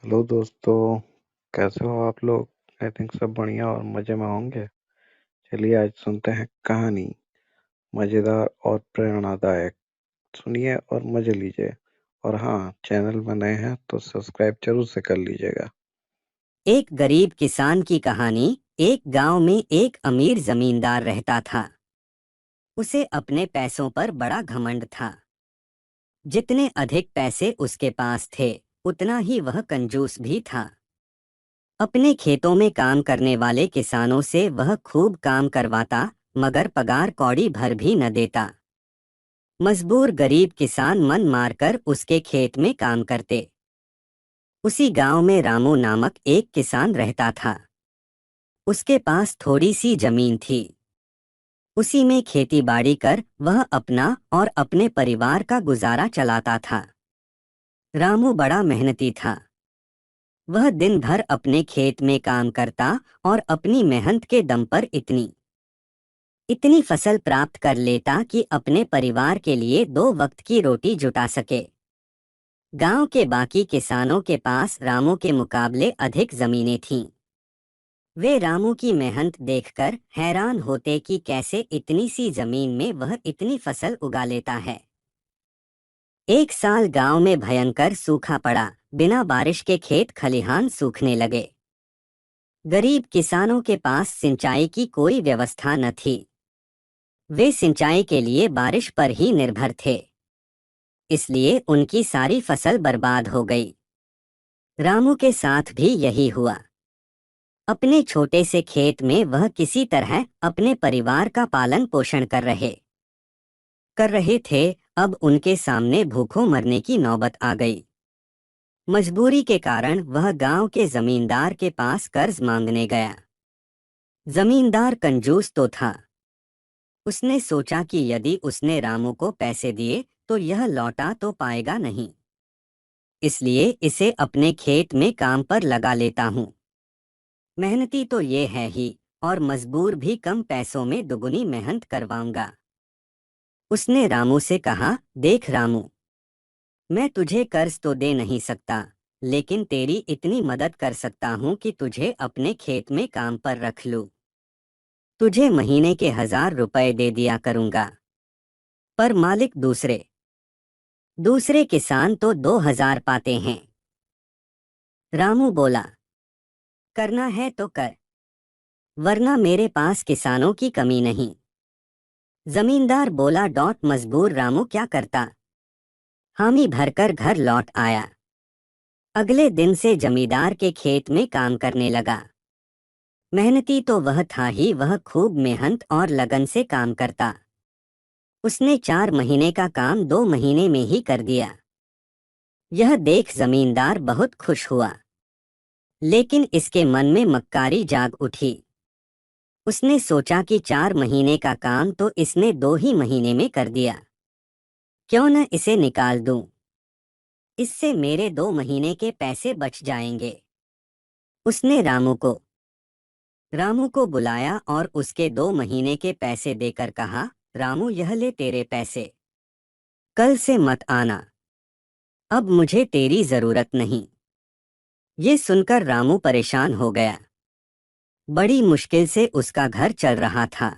Hello दोस्तों। कैसे हो आप लोग? आई थिंक सब बढ़िया और मजे में होंगे। चलिए आज सुनते हैं कहानी, मजेदार और प्रेरणादायक। सुनिए और मजे लीजिए। और हाँ, चैनल में नए हैं तो सब्सक्राइब जरूर से कर लीजिएगा। एक गरीब किसान की कहानी। एक गांव में एक अमीर जमींदार रहता था। उसे अपने पैसों पर बड़ा घमंड था। जितने अधिक पैसे उसके पास थे, उतना ही वह कंजूस भी था। अपने खेतों में काम करने वाले किसानों से वह खूब काम करवाता, मगर पगार कौड़ी भर भी न देता। मजबूर गरीब किसान मन मारकर उसके खेत में काम करते। उसी गांव में रामू नामक एक किसान रहता था। उसके पास थोड़ी सी जमीन थी। उसी में खेती बाड़ी कर वह अपना और अपने परिवार का गुजारा चलाता था। रामू बड़ा मेहनती था। वह दिन भर अपने खेत में काम करता और अपनी मेहनत के दम पर इतनी इतनी फसल प्राप्त कर लेता कि अपने परिवार के लिए 2 वक्त की रोटी जुटा सके। गांव के बाकी किसानों के पास रामू के मुकाबले अधिक जमीनें थीं। वे रामू की मेहनत देखकर हैरान होते कि कैसे इतनी सी जमीन में वह इतनी फसल उगा लेता है। एक साल गांव में भयंकर सूखा पड़ा। बिना बारिश के खेत खलिहान सूखने लगे। गरीब किसानों के पास सिंचाई की कोई व्यवस्था न थी। वे सिंचाई के लिए बारिश पर ही निर्भर थे। इसलिए उनकी सारी फसल बर्बाद हो गई। रामू के साथ भी यही हुआ। अपने छोटे से खेत में वह किसी तरह अपने परिवार का पालन पोषण कर रहे थे। अब उनके सामने भूखों मरने की नौबत आ गई। मजबूरी के कारण वह गांव के जमींदार के पास कर्ज मांगने गया। जमींदार कंजूस तो था। उसने सोचा कि यदि उसने रामू को पैसे दिए तो यह लौटा तो पाएगा नहीं। इसलिए इसे अपने खेत में काम पर लगा लेता हूँ। मेहनती तो ये है ही, और मजबूर भी कम पैसों में दुगुनी मेहनत करवाऊंगा। उसने रामू से कहा, देख रामू, मैं तुझे कर्ज तो दे नहीं सकता, लेकिन तेरी इतनी मदद कर सकता हूँ कि तुझे अपने खेत में काम पर रख लूँ। तुझे महीने के 1,000 रुपए दे दिया करूँगा। पर मालिक दूसरे दूसरे किसान तो 2,000 पाते हैं। रामू बोला, करना है तो कर, वरना मेरे पास किसानों की कमी नहीं। जमींदार बोला। मजबूर रामू क्या करता, हामी भरकर घर लौट आया। अगले दिन से जमींदार के खेत में काम करने लगा। मेहनती तो वह था ही, वह खूब मेहनत और लगन से काम करता। उसने 4 महीने का काम 2 महीने में ही कर दिया। यह देख जमींदार बहुत खुश हुआ। लेकिन इसके मन में मक्कारी जाग उठी। उसने सोचा कि 4 महीने का काम तो इसने 2 ही महीने में कर दिया। क्यों न इसे निकाल दूं। इससे मेरे 2 महीने के पैसे बच जाएंगे। उसने रामू को बुलाया और उसके 2 महीने के पैसे देकर कहा, रामू यह ले तेरे पैसे, कल से मत आना, अब मुझे तेरी जरूरत नहीं। ये सुनकर रामू परेशान हो गया। बड़ी मुश्किल से उसका घर चल रहा था।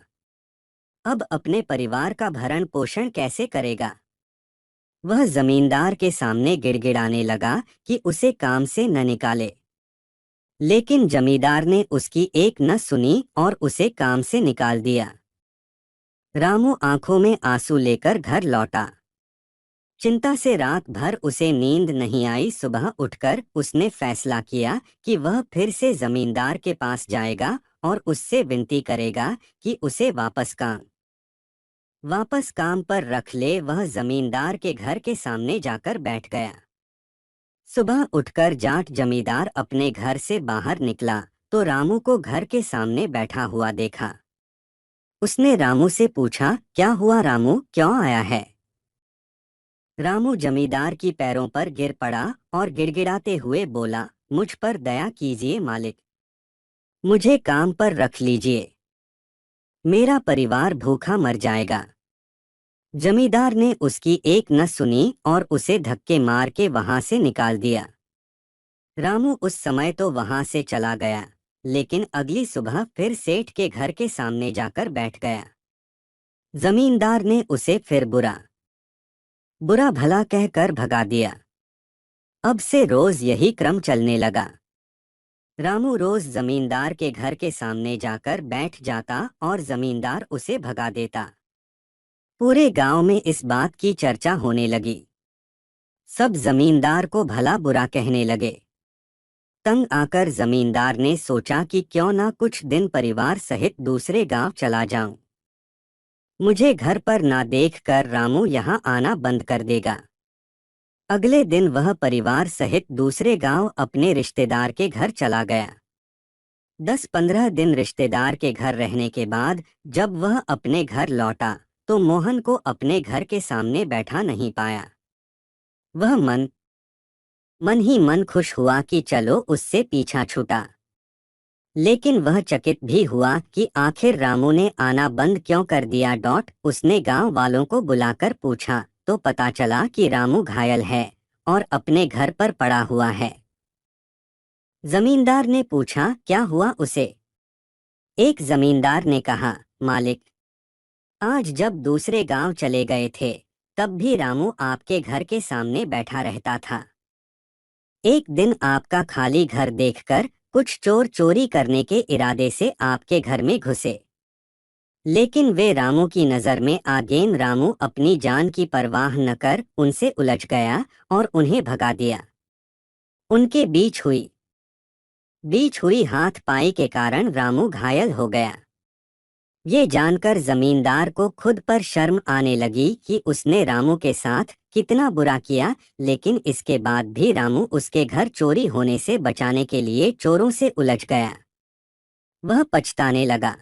अब अपने परिवार का भरण पोषण कैसे करेगा। वह जमींदार के सामने गिड़गिड़ाने लगा कि उसे काम से न निकाले। लेकिन जमींदार ने उसकी एक न सुनी और उसे काम से निकाल दिया। रामू आंखों में आंसू लेकर घर लौटा। चिंता से रात भर उसे नींद नहीं आई। सुबह उठकर उसने फैसला किया कि वह फिर से जमींदार के पास जाएगा और उससे विनती करेगा कि उसे वापस काम पर रख ले। वह जमींदार के घर के सामने जाकर बैठ गया। सुबह उठकर जाट जमींदार अपने घर से बाहर निकला तो रामू को घर के सामने बैठा हुआ देखा। उसने रामू से पूछा, क्या हुआ रामू, क्यों आया है। रामू जमींदार की पैरों पर गिर पड़ा और गिड़गिड़ाते हुए बोला, मुझ पर दया कीजिए मालिक, मुझे काम पर रख लीजिए, मेरा परिवार भूखा मर जाएगा। जमींदार ने उसकी एक न सुनी और उसे धक्के मार के वहां से निकाल दिया। रामू उस समय तो वहां से चला गया, लेकिन अगली सुबह फिर सेठ के घर के सामने जाकर बैठ गया। जमींदार ने उसे फिर बुरा बुरा भला कहकर भगा दिया। अब से रोज यही क्रम चलने लगा। रामू रोज जमींदार के घर के सामने जाकर बैठ जाता और जमींदार उसे भगा देता। पूरे गांव में इस बात की चर्चा होने लगी। सब जमींदार को भला बुरा कहने लगे। तंग आकर जमींदार ने सोचा कि क्यों ना कुछ दिन परिवार सहित दूसरे गांव चला जाऊं। मुझे घर पर ना देखकर रामू यहाँ आना बंद कर देगा। अगले दिन वह परिवार सहित दूसरे गांव अपने रिश्तेदार के घर चला गया। 10-15 दिन रिश्तेदार के घर रहने के बाद जब वह अपने घर लौटा तो मोहन को अपने घर के सामने बैठा नहीं पाया। वह मन ही मन खुश हुआ कि चलो उससे पीछा छूटा, लेकिन वह चकित भी हुआ कि आखिर रामू ने आना बंद क्यों कर दिया। उसने गांव वालों को बुलाकर पूछा तो पता चला कि रामू घायल है और अपने घर पर पड़ा हुआ है। जमींदार ने पूछा क्या हुआ उसे। एक जमींदार ने कहा, मालिक, आज जब दूसरे गांव चले गए थे तब भी रामू आपके घर के सामने बैठा रहता था। एक दिन आपका खाली घर देखकर कुछ चोर चोरी करने के इरादे से आपके घर में घुसे, लेकिन वे रामू की नजर में आ गए। रामू अपनी जान की परवाह न कर उनसे उलझ गया और उन्हें भगा दिया। उनके बीच हुई हाथ-पाई के कारण रामू घायल हो गया। ये जानकर जमींदार को खुद पर शर्म आने लगी कि उसने रामू के साथ कितना बुरा किया, लेकिन इसके बाद भी रामू उसके घर चोरी होने से बचाने के लिए चोरों से उलझ गया। वह पछताने लगा।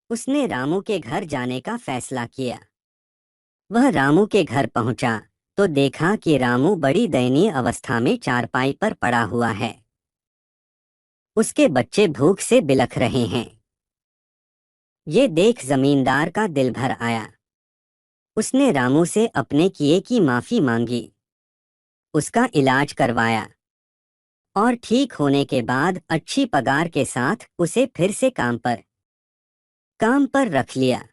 उसने रामू के घर जाने का फैसला किया। वह रामू के घर पहुंचा तो देखा कि रामू बड़ी दयनीय अवस्था में चारपाई पर पड़ा हुआ है। उसके बच्चे भूख से बिलख रहे हैं। ये देख जमींदार का दिल भर आया। उसने रामू से अपने किए की माफी मांगी, उसका इलाज करवाया और ठीक होने के बाद अच्छी पगार के साथ उसे फिर से काम पर रख लिया।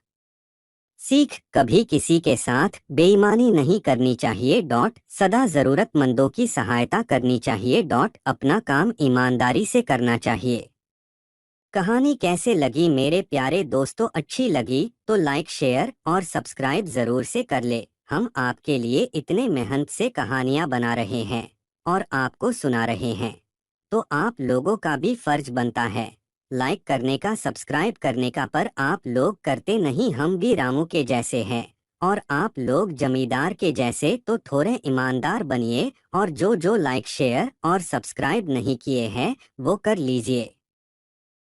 सीख, कभी किसी के साथ बेईमानी नहीं करनी चाहिए। सदा जरूरतमंदों की सहायता करनी चाहिए। अपना काम ईमानदारी से करना चाहिए। कहानी कैसे लगी मेरे प्यारे दोस्तों? अच्छी लगी तो लाइक, शेयर और सब्सक्राइब जरूर से कर ले। हम आपके लिए इतने मेहनत से कहानियां बना रहे हैं और आपको सुना रहे हैं, तो आप लोगों का भी फर्ज बनता है लाइक करने का, सब्सक्राइब करने का। पर आप लोग करते नहीं। हम भी रामू के जैसे हैं और आप लोग जमींदार के जैसे, तो थोड़े ईमानदार बनिए और जो लाइक, शेयर और सब्सक्राइब नहीं किए हैं वो कर लीजिए।